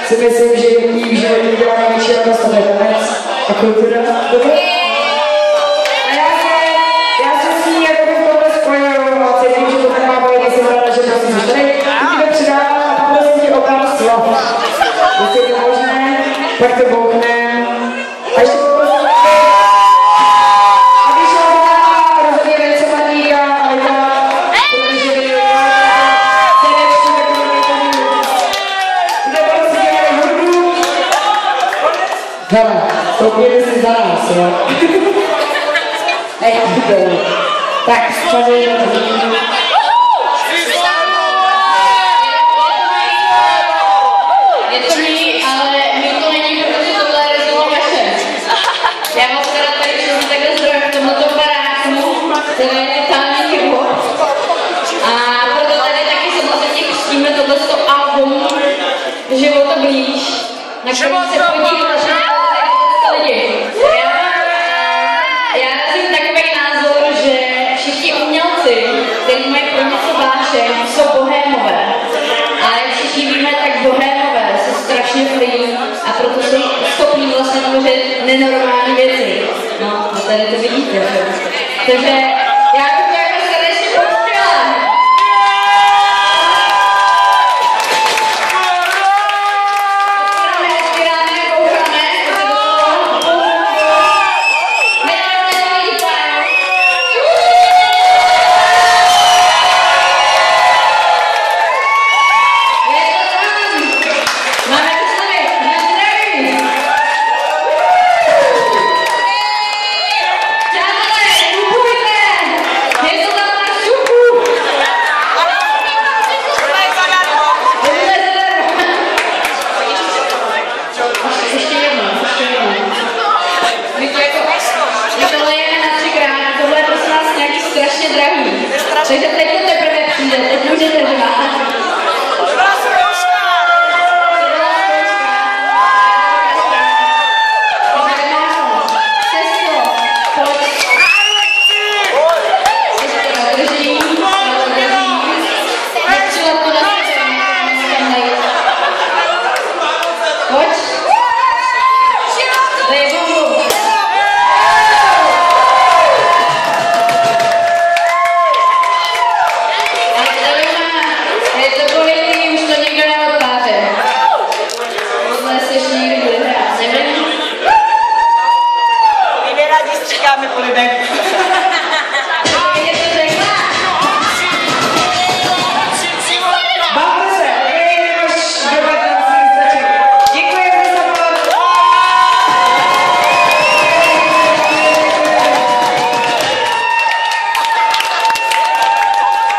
si myslím, že jí v životě dělá největší radost a tanec a kultura. A já se s ní jakoby v tomhle spojuju a cítím, že to tak má být, jsem ráda, že prostě jsi tady. Teď to předávám a poprosím tě o pár slov. Jestli je to možné, pak to bouchne. A ještě poprosím tě, aby šla vydávat rozhodně velice paníka a vydávat, protože vy serečku takovou nejpomínu. Kde prostě dělají hudbu? Hele, koukněte si za nás, jo? Tak, samozřejmě. Je to mý, ale mý to není, protože tohle je rezolvo vaše. Já moc teda tady, že jsem takhle zdrojem v tomto baráku, který je totální hip-hop. A proto tady taky samozřejmě pustíme tohleto album Života blíž, na který se podívat lidi. Já razím takový názor, že všichni umělci, kteří mají pro něco vášeň, jsou bohémové. A jak všichni víme, tak bohémové jsou strašně zlí a proto jsou schopní vlastně tvořit nenormální věci. No, a tady to vidíte. Takže já bych to jako srdečně podpěla. Takže teď to teprve přijde, teď můžete řvát. Stříkáme po lidech.